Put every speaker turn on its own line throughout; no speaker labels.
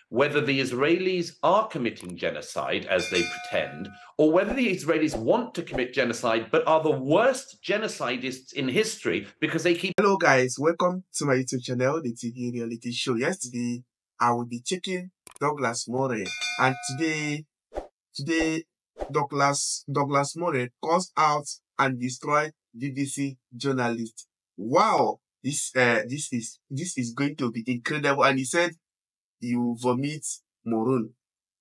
whether the Israelis are committing genocide, as they pretend, or whether the Israelis want to commit genocide but are the worst genocidists in history because they keep...
Hello guys, welcome to my YouTube channel, the TV Reality Show. Yesterday, I will be checking Douglas Murray, and today Douglas Murray calls out and destroy BBC journalist. Wow, this is going to be incredible. And he said he will vomit Morun.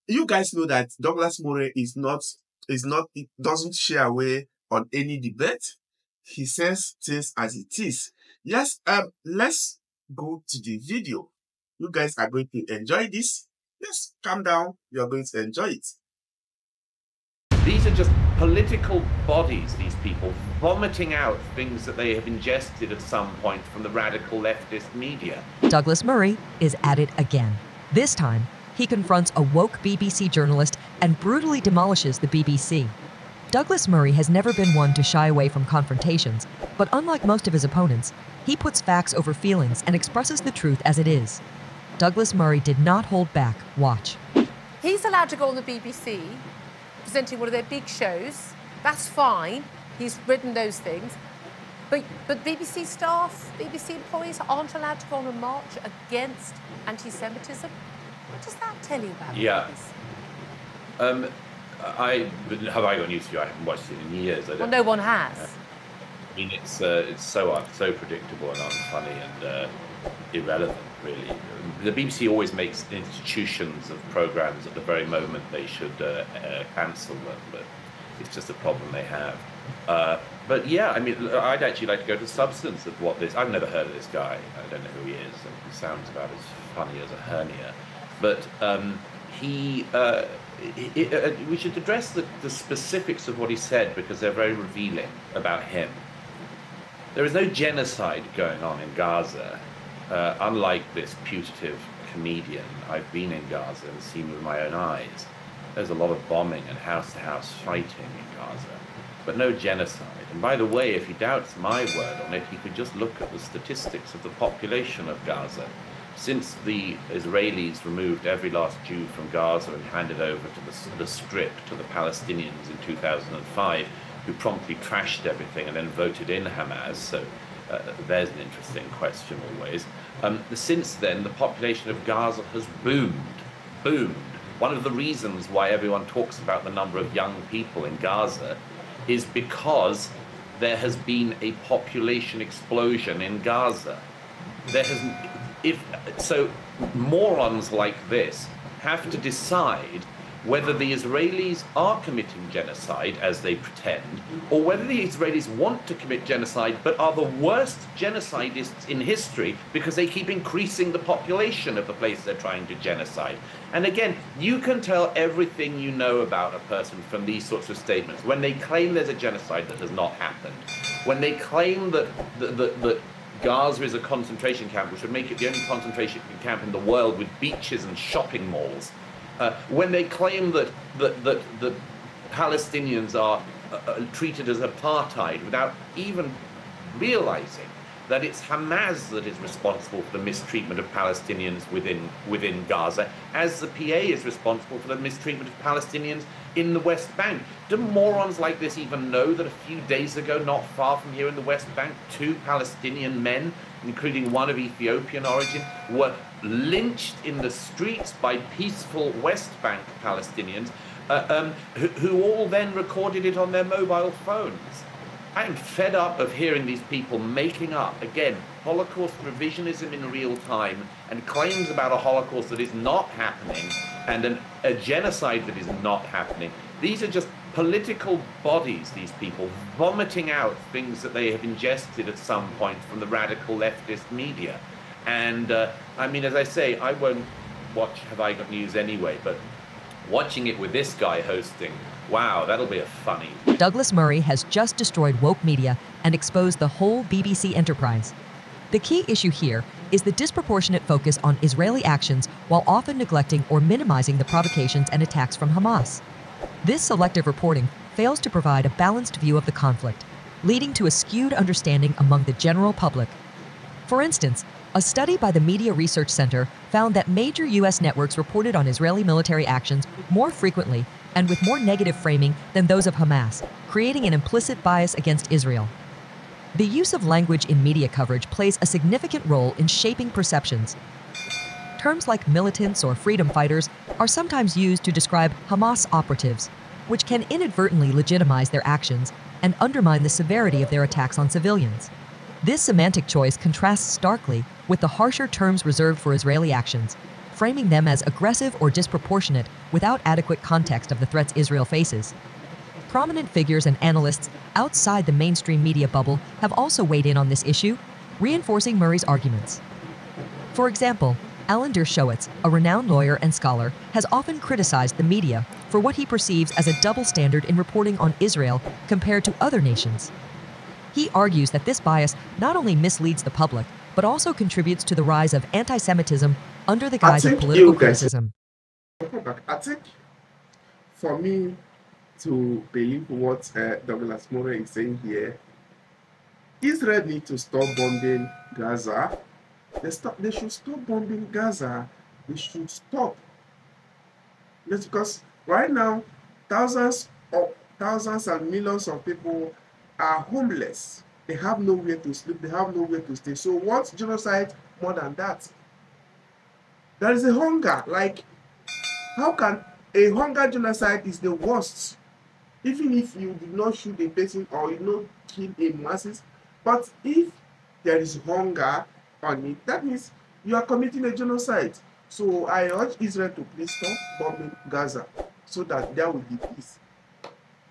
You guys know that Douglas Murray it doesn't shy away on any debate. He says things as it is. Yes, let's go to the video. You guys are going to enjoy this. Yes, calm down. You are going to enjoy it.
These are just political bodies, these people, vomiting out things that they have ingested at some point from the radical leftist media.
Douglas Murray is at it again. This time, he confronts a woke BBC journalist and brutally demolishes the BBC. Douglas Murray has never been one to shy away from confrontations, but unlike most of his opponents, he puts facts over feelings and expresses the truth as it is. Douglas Murray did not hold back. Watch.
He's allowed to go on the BBC, presenting one of their big shows. That's fine. He's written those things. But BBC staff, BBC employees aren't allowed to go on a march against anti-Semitism. What does that tell you about
BBC? I got news for you. I haven't watched it in years.
Well, no one has.
I mean, it's so predictable and unfunny and irrelevant, really. The BBC always makes institutions of programmes at the very moment they should cancel them, but it's just a problem they have. But yeah, I mean, I'd actually like to go to the substance of what this... I've never heard of this guy. I don't know who he is. He sounds about as funny as a hernia. But we should address the specifics of what he said because they're very revealing about him. There is no genocide going on in Gaza, unlike this putative comedian. I've been in Gaza and seen with my own eyes. There's a lot of bombing and house-to-house fighting in Gaza, but no genocide. And by the way, if he doubts my word on it, he could just look at the statistics of the population of Gaza. Since the Israelis removed every last Jew from Gaza and handed over to the Strip to the Palestinians in 2005, who promptly trashed everything and then voted in Hamas, so there's an interesting question always. Since then, the population of Gaza has boomed. One of the reasons why everyone talks about the number of young people in Gaza is because there has been a population explosion in Gaza. So morons like this have to decide whether the Israelis are committing genocide, as they pretend, or whether the Israelis want to commit genocide but are the worst genocidists in history because they keep increasing the population of the place they're trying to genocide. And again, you can tell everything you know about a person from these sorts of statements. When they claim there's a genocide that has not happened, when they claim that Gaza is a concentration camp, which would make it the only concentration camp in the world with beaches and shopping malls. When they claim that Palestinians are treated as apartheid without even realizing that it's Hamas that is responsible for the mistreatment of Palestinians within Gaza, as the PA is responsible for the mistreatment of Palestinians in the West Bank. Do morons like this even know that a few days ago, not far from here in the West Bank, 2 Palestinian men, including one of Ethiopian origin, were lynched in the streets by peaceful West Bank Palestinians, who all then recorded it on their mobile phones? I am fed up of hearing these people making up, again, Holocaust revisionism in real time and claims about a Holocaust that is not happening and a genocide that is not happening. These are just political bodies, these people, vomiting out things that they have ingested at some point from the radical leftist media. And, I mean, as I say, I won't watch Have I Got News anyway, but watching it with this guy hosting, wow, that'll be a funny.
Douglas Murray has just destroyed woke media and exposed the whole BBC enterprise. The key issue here is the disproportionate focus on Israeli actions while often neglecting or minimizing the provocations and attacks from Hamas. This selective reporting fails to provide a balanced view of the conflict, leading to a skewed understanding among the general public. For instance, a A study by the Media Research Center found that major U.S. networks reported on Israeli military actions more frequently and with more negative framing than those of Hamas, creating an implicit bias against Israel. The use of language in media coverage plays a significant role in shaping perceptions. Terms like militants or freedom fighters are sometimes used to describe Hamas operatives, which can inadvertently legitimize their actions and undermine the severity of their attacks on civilians. This semantic choice contrasts starkly with the harsher terms reserved for Israeli actions, framing them as aggressive or disproportionate without adequate context of the threats Israel faces. Prominent figures and analysts outside the mainstream media bubble have also weighed in on this issue, reinforcing Murray's arguments. For example, Alan Dershowitz, a renowned lawyer and scholar, has often criticized the media for what he perceives as a double standard in reporting on Israel compared to other nations. He argues that this bias not only misleads the public, but also contributes to the rise of anti-Semitism under the guise of political criticism.
I think for me to believe what Douglas Murray is saying here, Israel needs to stop bombing Gaza. They should stop bombing Gaza. They should stop. That's because right now, thousands and millions of people are homeless. They have nowhere to sleep. They have nowhere to stay. So what's genocide more than that? There is a hunger. Like, how can a hunger genocide is the worst? Even if you did not shoot a person or you not kill a masses, but if there is hunger on it, that means you are committing a genocide. So I urge Israel to please stop bombing Gaza so that there will be peace.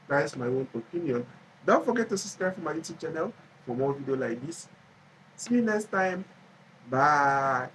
That is my own opinion. Don't forget to subscribe to my YouTube channel for more videos like this. See you next time. Bye.